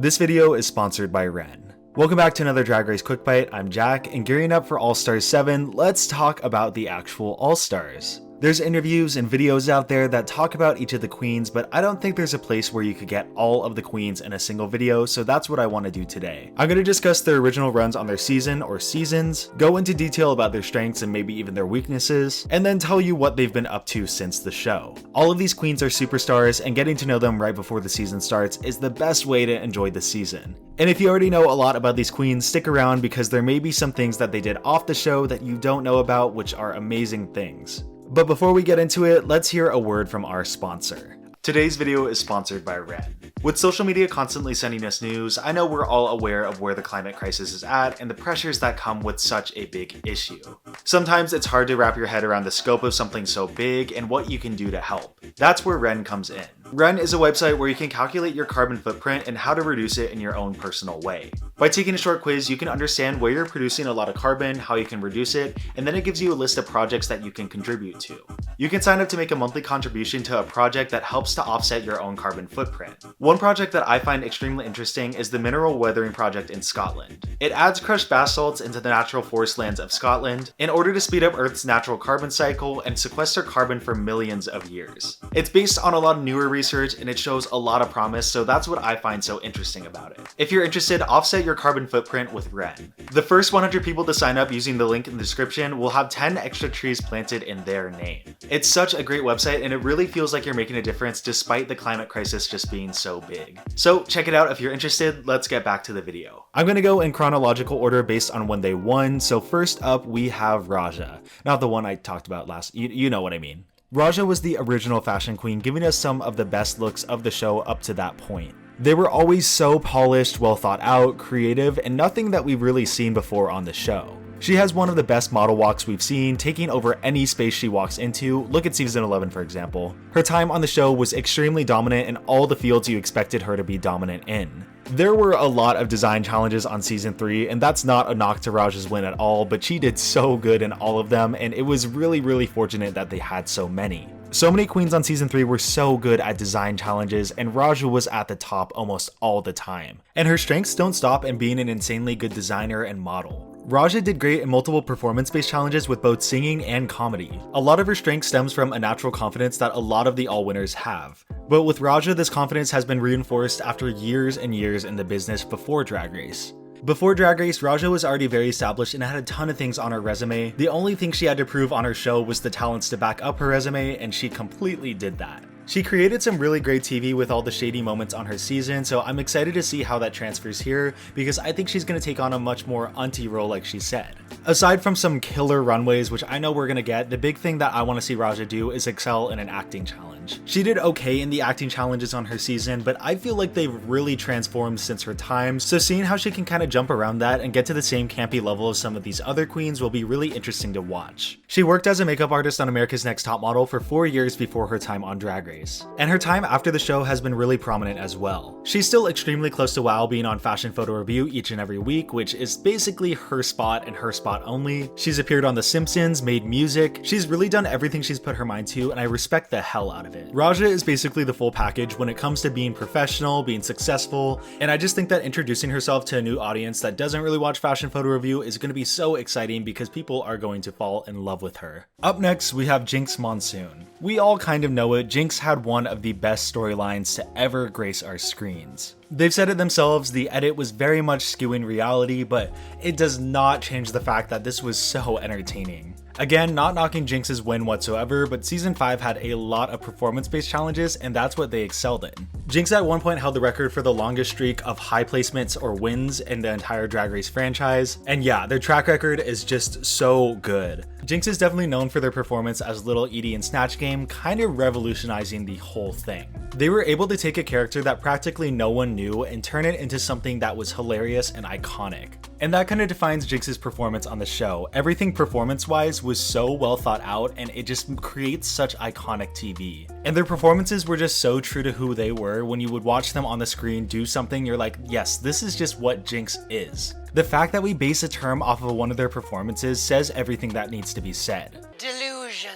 This video is sponsored by Ren. Welcome back to another Drag Race Quick Bite. I'm Jack, and gearing up for All Stars 7, let's talk about the actual All Stars. There's interviews and videos out there that talk about each of the queens, but I don't think there's a place where you could get all of the queens in a single video, so that's what I want to do today. I'm going to discuss their original runs on their season or seasons, go into detail about their strengths and maybe even their weaknesses, and then tell you what they've been up to since the show. All of these queens are superstars, and getting to know them right before the season starts is the best way to enjoy the season. And if you already know a lot about these queens, stick around because there may be some things that they did off the show that you don't know about, which are amazing things. But before we get into it, let's hear a word from our sponsor. Today's video is sponsored by Ren. With social media constantly sending us news, I know we're all aware of where the climate crisis is at and the pressures that come with such a big issue. Sometimes it's hard to wrap your head around the scope of something so big and what you can do to help. That's where Ren comes in. Ren is a website where you can calculate your carbon footprint and how to reduce it in your own personal way. By taking a short quiz, you can understand where you're producing a lot of carbon, how you can reduce it, and then it gives you a list of projects that you can contribute to. You can sign up to make a monthly contribution to a project that helps to offset your own carbon footprint. One project that I find extremely interesting is the mineral weathering project in Scotland. It adds crushed basalts into the natural forest lands of Scotland in order to speed up Earth's natural carbon cycle and sequester carbon for millions of years. It's based on a lot of newer research and it shows a lot of promise, so that's what I find so interesting about it. If you're interested, offset your carbon footprint with Ren. The first 100 people to sign up using the link in the description will have 10 extra trees planted in their name. It's such a great website and it really feels like you're making a difference despite the climate crisis just being so big. So check it out if you're interested. Let's get back to the video. I'm gonna go in chronological order based on when they won. So first up we have Raja. Not the one I talked about last, you know what I mean. Raja was the original fashion queen, giving us some of the best looks of the show up to that point. They were always so polished, well thought out, creative, and nothing that we've really seen before on the show. She has one of the best model walks we've seen, taking over any space she walks into. Look at season 11 for example. Her time on the show was extremely dominant in all the fields you expected her to be dominant in. There were a lot of design challenges on season 3, and that's not a knock to Raja's win at all, but she did so good in all of them, and it was really fortunate that they had so many. So many queens on season 3 were so good at design challenges, and Raja was at the top almost all the time. And her strengths don't stop in being an insanely good designer and model. Raja did great in multiple performance-based challenges with both singing and comedy. A lot of her strength stems from a natural confidence that a lot of the all-winners have. But with Raja, this confidence has been reinforced after years and years in the business before Drag Race. Before Drag Race, Raja was already very established and had a ton of things on her resume. The only thing she had to prove on her show was the talents to back up her resume, and she completely did that. She created some really great TV with all the shady moments on her season, so I'm excited to see how that transfers here because I think she's going to take on a much more auntie role like she said. Aside from some killer runways, which I know we're going to get, the big thing that I want to see Raja do is excel in an acting challenge. She did okay in the acting challenges on her season, but I feel like they've really transformed since her time, so seeing how she can kind of jump around that and get to the same campy level as some of these other queens will be really interesting to watch. She worked as a makeup artist on America's Next Top Model for 4 years before her time on Drag Race. And her time after the show has been really prominent as well. She's still extremely close to WoW, being on Fashion Photo Review each and every week, which is basically her spot and her spot only. She's appeared on The Simpsons, made music. She's really done everything she's put her mind to, and I respect the hell out of it. Raja is basically the full package when it comes to being professional, being successful, and I just think that introducing herself to a new audience that doesn't really watch Fashion Photo Review is going to be so exciting because people are going to fall in love with her. Up next, we have Jinkx Monsoon. We all kind of know it, Jinkx had one of the best storylines to ever grace our screens. They've said it themselves, the edit was very much skewing reality, but it does not change the fact that this was so entertaining. Again, not knocking Jinkx's win whatsoever, but season 5 had a lot of performance-based challenges and that's what they excelled in. Jinkx at one point held the record for the longest streak of high placements or wins in the entire Drag Race franchise, and yeah, their track record is just so good. Jinkx is definitely known for their performance as Little Edie in Snatch Game, kind of revolutionizing the whole thing. They were able to take a character that practically no one knew and turn it into something that was hilarious and iconic. And that kind of defines Jinkx's performance on the show. Everything performance-wise was so well thought out and it just creates such iconic TV. And their performances were just so true to who they were. When you would watch them on the screen do something, you're like, yes, this is just what Jinkx is. The fact that we base a term off of one of their performances says everything that needs to be said. Delusion.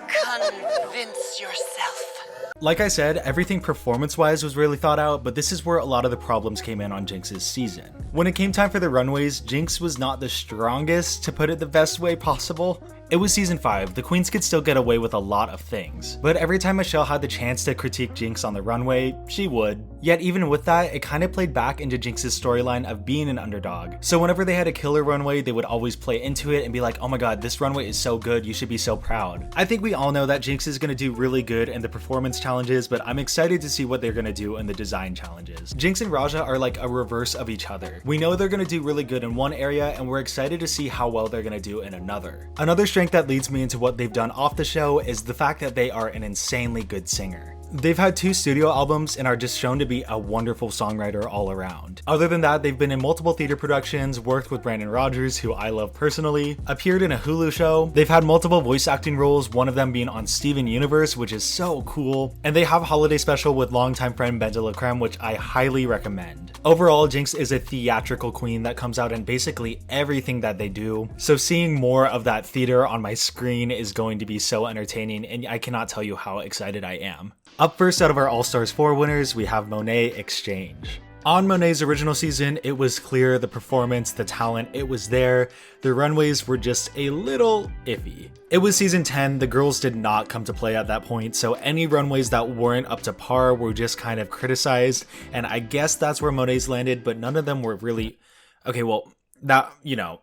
Convince yourself. Like I said, everything performance-wise was really thought out, but this is where a lot of the problems came in on Jinkx's season. When it came time for the runways, Jinkx was not the strongest, to put it the best way possible. It was season 5, the queens could still get away with a lot of things, but every time Michelle had the chance to critique Jinkx on the runway, she would. Yet even with that, it kind of played back into Jinkx's storyline of being an underdog. So whenever they had a killer runway, they would always play into it and be like, oh my god, this runway is so good, you should be so proud. I think we all know that Jinkx is going to do really good in the performance challenges, but I'm excited to see what they're going to do in the design challenges. Jinkx and Raja are like a reverse of each other. We know they're going to do really good in one area, and we're excited to see how well they're going to do in another. Another strength that leads me into what they've done off the show is the fact that they are an insanely good singer. They've had 2 studio albums and are just shown to be a wonderful songwriter all around. Other than that, they've been in multiple theater productions, worked with Brandon Rogers, who I love personally, appeared in a Hulu show. They've had multiple voice acting roles, one of them being on Steven Universe, which is so cool. And they have a holiday special with longtime friend Ben de la Creme, which I highly recommend. Overall, Jinkx is a theatrical queen that comes out in basically everything that they do. So seeing more of that theater on my screen is going to be so entertaining, and I cannot tell you how excited I am. Up first out of our All Stars 4 winners, we have Monét Exchange. On Monét's original season, it was clear the performance, the talent, it was there. The runways were just a little iffy. It was season 10, the girls did not come to play at that point, so any runways that weren't up to par were just kind of criticized, and I guess that's where Monét's landed, but none of them were really... Okay, well, that, you know,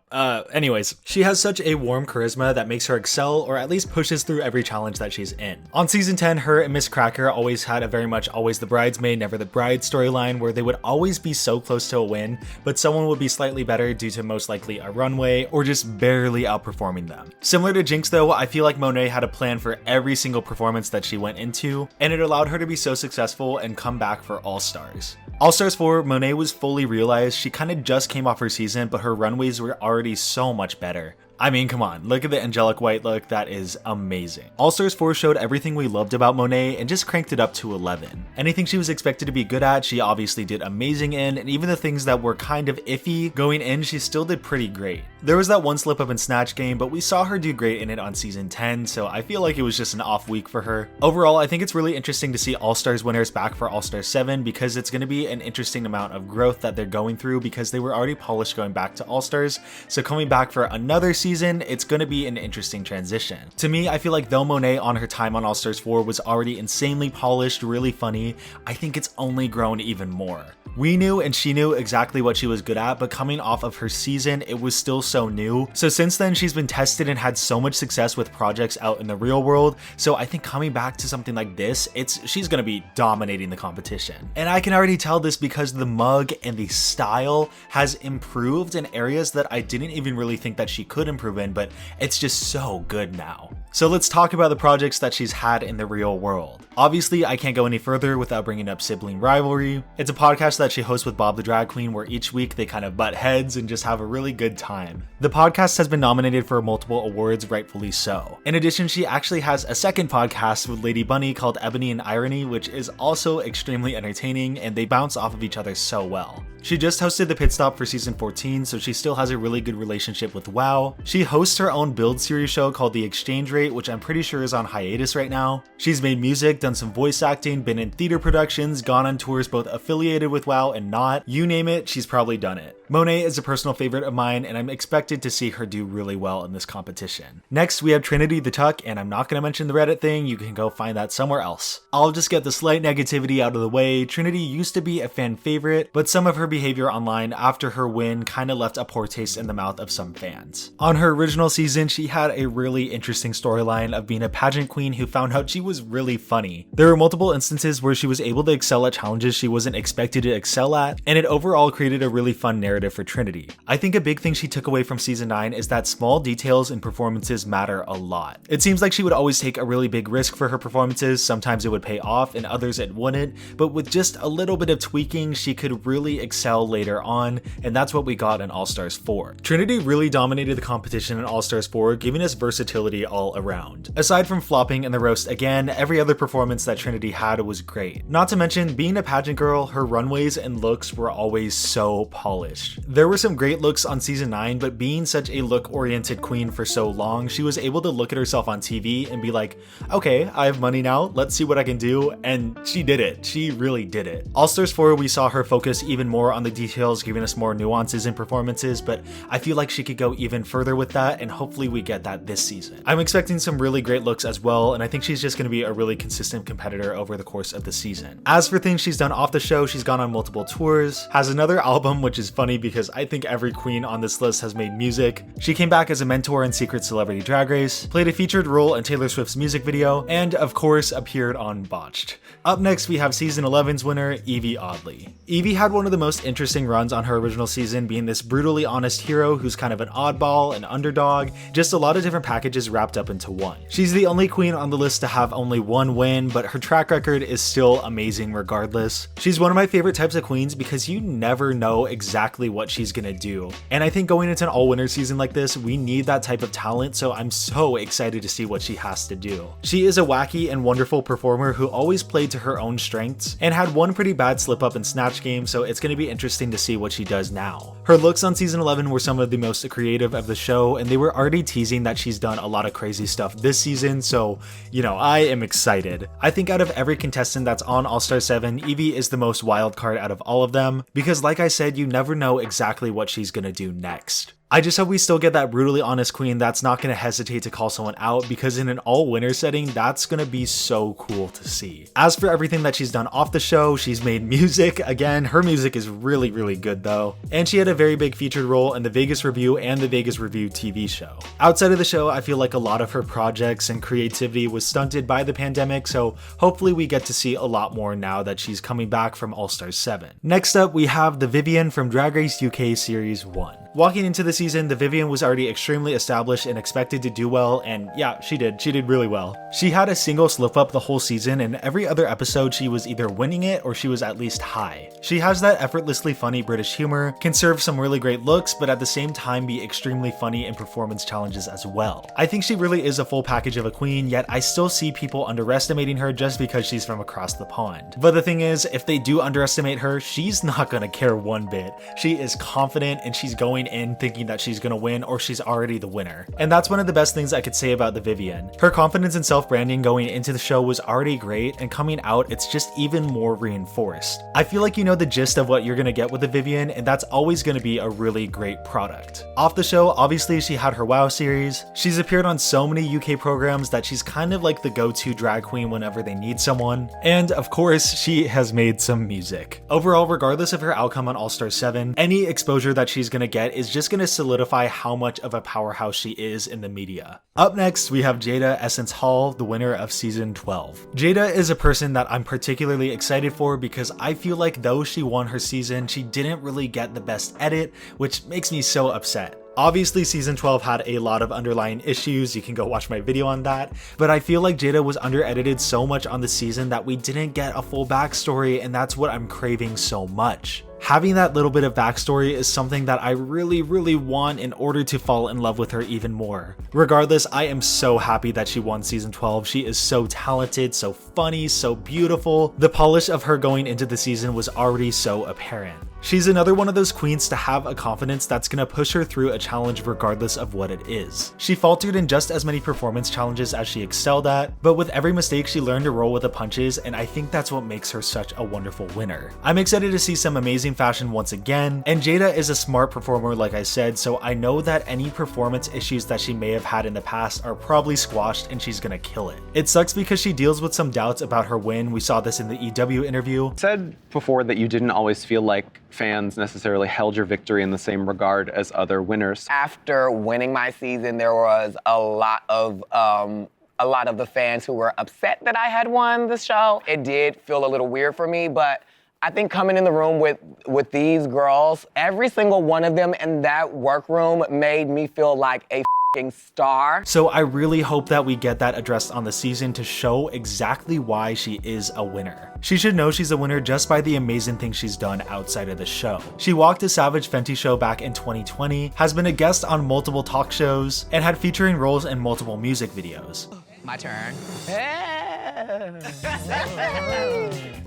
anyways, she has such a warm charisma that makes her excel, or at least pushes through every challenge that she's in. On season 10, her and Miss Cracker always had a very much always the bridesmaid, never the bride storyline, where they would always be so close to a win, but someone would be slightly better due to most likely a runway, or just barely outperforming them. Similar to Jinkx though, I feel like Monét had a plan for every single performance that she went into, and it allowed her to be so successful and come back for All Stars. All Stars 4, Monét was fully realized. She kind of just came off her season, but her runways were already so much better. I mean, come on, look at the angelic white look, that is amazing. All Stars 4 showed everything we loved about Monét and just cranked it up to 11. Anything she was expected to be good at, she obviously did amazing in, and even the things that were kind of iffy going in, she still did pretty great. There was that one slip up in Snatch Game, but we saw her do great in it on season 10, so I feel like it was just an off week for her. Overall, I think it's really interesting to see All Stars winners back for All Stars 7 because it's going to be an interesting amount of growth that they're going through because they were already polished going back to All Stars, so coming back for another season, it's going to be an interesting transition. To me, I feel like though Monét on her time on All Stars 4 was already insanely polished, really funny, I think it's only grown even more. We knew and she knew exactly what she was good at, but coming off of her season, it was still so new. So since then, she's been tested and had so much success with projects out in the real world. So I think coming back to something like this, she's gonna be dominating the competition. And I can already tell this because the mug and the style has improved in areas that I didn't even really think that she could improve in, but it's just so good now. So let's talk about the projects that she's had in the real world. Obviously, I can't go any further without bringing up Sibling Rivalry. It's a podcast that she hosts with Bob the Drag Queen where each week they kind of butt heads and just have a really good time. The podcast has been nominated for multiple awards, rightfully so. In addition, she actually has a second podcast with Lady Bunny called Ebony and Irony, which is also extremely entertaining and they bounce off of each other so well. She just hosted the pit stop for season 14, so she still has a really good relationship with WoW. She hosts her own build series show called The Exchange Rate, which I'm pretty sure is on hiatus right now. She's made music, done some voice acting, been in theater productions, gone on tours both affiliated with WoW and not. You name it, she's probably done it. Monét is a personal favorite of mine, and I'm expected to see her do really well in this competition. Next, we have Trinity the Tuck, and I'm not going to mention the Reddit thing, you can go find that somewhere else. I'll just get the slight negativity out of the way. Trinity used to be a fan favorite, but some of her behavior online after her win kind of left a poor taste in the mouth of some fans. On her original season, she had a really interesting storyline of being a pageant queen who found out she was really funny. There were multiple instances where she was able to excel at challenges she wasn't expected to excel at, and it overall created a really fun narrative for Trinity. I think a big thing she took away from season 9 is that small details in performances matter a lot. It seems like she would always take a really big risk for her performances, sometimes it would pay off and others it wouldn't, but with just a little bit of tweaking, she could really excel excel later on, and that's what we got in All-Stars 4. Trinity really dominated the competition in All-Stars 4, giving us versatility all around. Aside from flopping in the roast again, every other performance that Trinity had was great. Not to mention, being a pageant girl, her runways and looks were always so polished. There were some great looks on season 9, but being such a look-oriented queen for so long, she was able to look at herself on TV and be like, okay, I have money now, let's see what I can do, and she did it. She really did it. All-Stars 4, we saw her focus even more on the details, giving us more nuances in performances, but I feel like she could go even further with that, and hopefully we get that this season. I'm expecting some really great looks as well, and I think she's just going to be a really consistent competitor over the course of the season. As for things she's done off the show, she's gone on multiple tours, has another album, which is funny because I think every queen on this list has made music. She came back as a mentor in Secret Celebrity Drag Race, played a featured role in Taylor Swift's music video, and of course appeared on Botched. Up next, we have season 11's winner, Yvie Oddly. Yvie had one of the most interesting runs on her original season, being this brutally honest hero who's kind of an oddball, an underdog, just a lot of different packages wrapped up into one. She's the only queen on the list to have only one win, but her track record is still amazing regardless. She's one of my favorite types of queens because you never know exactly what she's gonna do. And I think going into an all-winner season like this, we need that type of talent, so I'm so excited to see what she has to do. She is a wacky and wonderful performer who always played to her own strengths and had one pretty bad slip up in Snatch Game, so it's going to be interesting to see what she does now. Her looks on season 11 were some of the most creative of the show, and they were already teasing that she's done a lot of crazy stuff this season, so I am excited. I think out of every contestant that's on All-Star 7, Yvie is the most wild card out of all of them, because like I said, you never know exactly what she's gonna do next. I just hope we still get that brutally honest queen that's not going to hesitate to call someone out, because in an all-winner setting, that's going to be so cool to see. As for everything that she's done off the show, she's made music. Again, her music is really, really good though. And she had a very big featured role in the Vegas Review and the Vegas Review TV show. Outside of the show, I feel like a lot of her projects and creativity was stunted by the pandemic, so hopefully we get to see a lot more now that she's coming back from All-Stars 7. Next up, we have the Vivienne from Drag Race UK Series 1. Walking into the season, the Vivienne was already extremely established and expected to do well, and yeah, she did really well. She had a single slip up the whole season, and every other episode she was either winning it or she was at least high. She has that effortlessly funny British humor, can serve some really great looks, but at the same time be extremely funny in performance challenges as well. I think she really is a full package of a queen, yet I still see people underestimating her just because she's from across the pond. But the thing is, if they do underestimate her, she's not gonna care one bit. She is confident and she's going in thinking that she's gonna win, or she's already the winner. And that's one of the best things I could say about the Vivienne. Her confidence and self-branding going into the show was already great, and coming out, it's just even more reinforced. I feel like you know the gist of what you're gonna get with the Vivienne, and that's always gonna be a really great product. Off the show, obviously she had her WoW series. She's appeared on so many UK programs that she's kind of like the go-to drag queen whenever they need someone. And of course, she has made some music. Overall, regardless of her outcome on All-Star 7, any exposure that she's gonna get is just gonna solidify how much of a powerhouse she is in the media. Up next, we have Jaida Essence Hall, the winner of season 12. Jaida is a person that I'm particularly excited for because I feel like though she won her season, she didn't really get the best edit, which makes me so upset. Obviously, season 12 had a lot of underlying issues, you can go watch my video on that, but I feel like Jaida was under-edited so much on the season that we didn't get a full backstory, and that's what I'm craving so much. Having that little bit of backstory is something that I really want in order to fall in love with her even more. Regardless, I am so happy that she won season 12. She is so talented, so funny, so beautiful. The polish of her going into the season was already so apparent. She's another one of those queens to have a confidence that's gonna push her through a challenge regardless of what it is. She faltered in just as many performance challenges as she excelled at, but with every mistake she learned to roll with the punches, and I think that's what makes her such a wonderful winner. I'm excited to see some amazing fashion once again, and Jaida is a smart performer like I said, so I know that any performance issues that she may have had in the past are probably squashed and she's gonna kill it. It sucks because she deals with some doubts about her win. We saw this in the EW interview. You said before that you didn't always feel like fans necessarily held your victory in the same regard as other winners. After winning my season, there was a lot of the fans who were upset that I had won the show. It did feel a little weird for me, but I think coming in the room with these girls, every single one of them in that workroom made me feel like a star. So I really hope that we get that addressed on the season to show exactly why she is a winner. She should know she's a winner just by the amazing things she's done outside of the show. She walked the Savage Fenty show back in 2020, has been a guest on multiple talk shows, and had featuring roles in multiple music videos. My turn.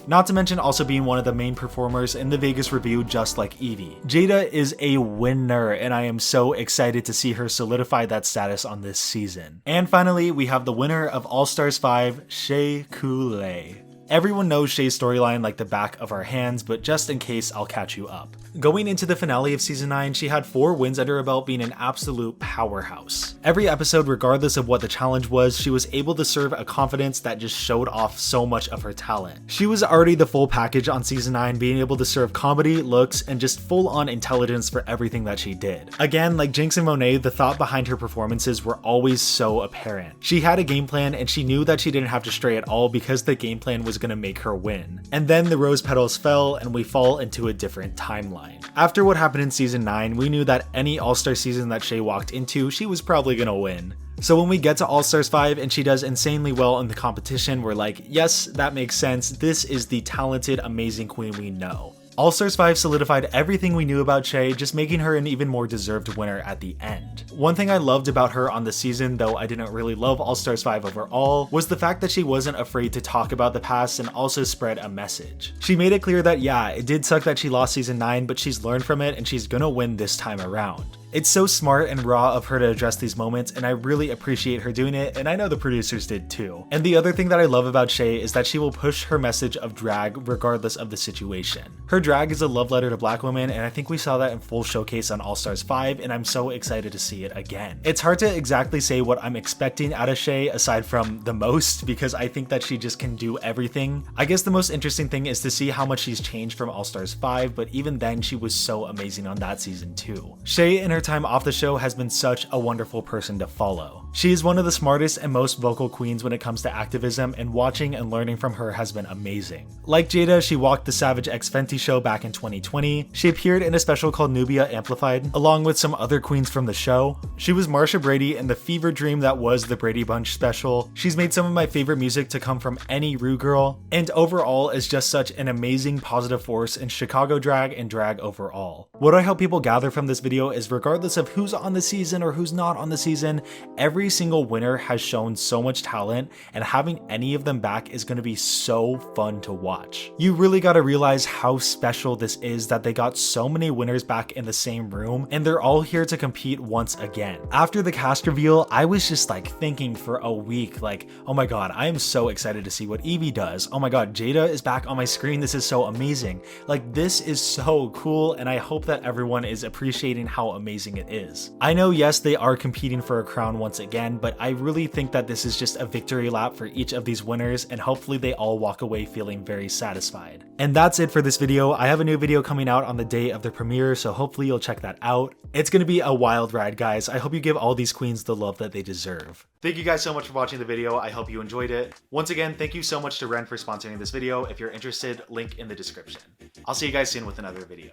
Not to mention also being one of the main performers in the Vegas review, just like Yvie. Jaida is a winner, and I am so excited to see her solidify that status on this season. And finally, we have the winner of All Stars 5, Shea Couleé. Everyone knows Shea's storyline like the back of our hands, but just in case, I'll catch you up. Going into the finale of season 9, she had 4 wins under her belt, being an absolute powerhouse. Every episode, regardless of what the challenge was, she was able to serve a confidence that just showed off so much of her talent. She was already the full package on season 9, being able to serve comedy, looks, and just full-on intelligence for everything that she did. Again, like Jinkx and Monét, the thought behind her performances were always so apparent. She had a game plan, and she knew that she didn't have to stray at all because the game plan was gonna make her win. And then the rose petals fell, and we fall into a different timeline. After what happened in season 9, we knew that any All-Star season that Shea walked into, she was probably gonna win. So when we get to All Stars 5 and she does insanely well in the competition, we're like, yes, that makes sense. This is the talented, amazing queen we know. All Stars 5 solidified everything we knew about Shea, just making her an even more deserved winner at the end. One thing I loved about her on the season, though I didn't really love All Stars 5 overall, was the fact that she wasn't afraid to talk about the past and also spread a message. She made it clear that yeah, it did suck that she lost season 9, but she's learned from it and she's gonna win this time around. It's so smart and raw of her to address these moments, and I really appreciate her doing it, and I know the producers did too. And the other thing that I love about Shea is that she will push her message of drag regardless of the situation. Her drag is a love letter to Black women, and I think we saw that in full showcase on All Stars 5, and I'm so excited to see it again. It's hard to exactly say what I'm expecting out of Shea aside from the most, because I think that she just can do everything. I guess the most interesting thing is to see how much she's changed from All Stars 5, but even then she was so amazing on that season too. Shea in her time off the show has been such a wonderful person to follow. She is one of the smartest and most vocal queens when it comes to activism, and watching and learning from her has been amazing. Like Jaida, she walked the Savage X Fenty show back in 2020. She appeared in a special called Nubia Amplified, along with some other queens from the show. She was Marsha Brady in the fever dream that was the Brady Bunch special. She's made some of my favorite music to come from any Rue girl, and overall is just such an amazing positive force in Chicago drag and drag overall. What I hope people gather from this video is regardless of who's on the season or who's not on the season, every single winner has shown so much talent, and having any of them back is going to be so fun to watch. You really got to realize how special this is that they got so many winners back in the same room, and they're all here to compete once again. After the cast reveal, I was just like thinking for a week, like, oh my god, I am so excited to see what Yvie does. Oh my god, Jaida is back on my screen. This is so amazing. Like, this is so cool, and I hope that everyone is appreciating how amazing it is. I know, yes, they are competing for a crown once again, but I really think that this is just a victory lap for each of these winners, and hopefully they all walk away feeling very satisfied. And that's it for this video. I have a new video coming out on the day of the premiere, so hopefully you'll check that out. It's gonna be a wild ride, guys. I hope you give all these queens the love that they deserve. Thank you guys so much for watching the video. I hope you enjoyed it. Once again, thank you so much to Ren for sponsoring this video. If you're interested, link in the description. I'll see you guys soon with another video.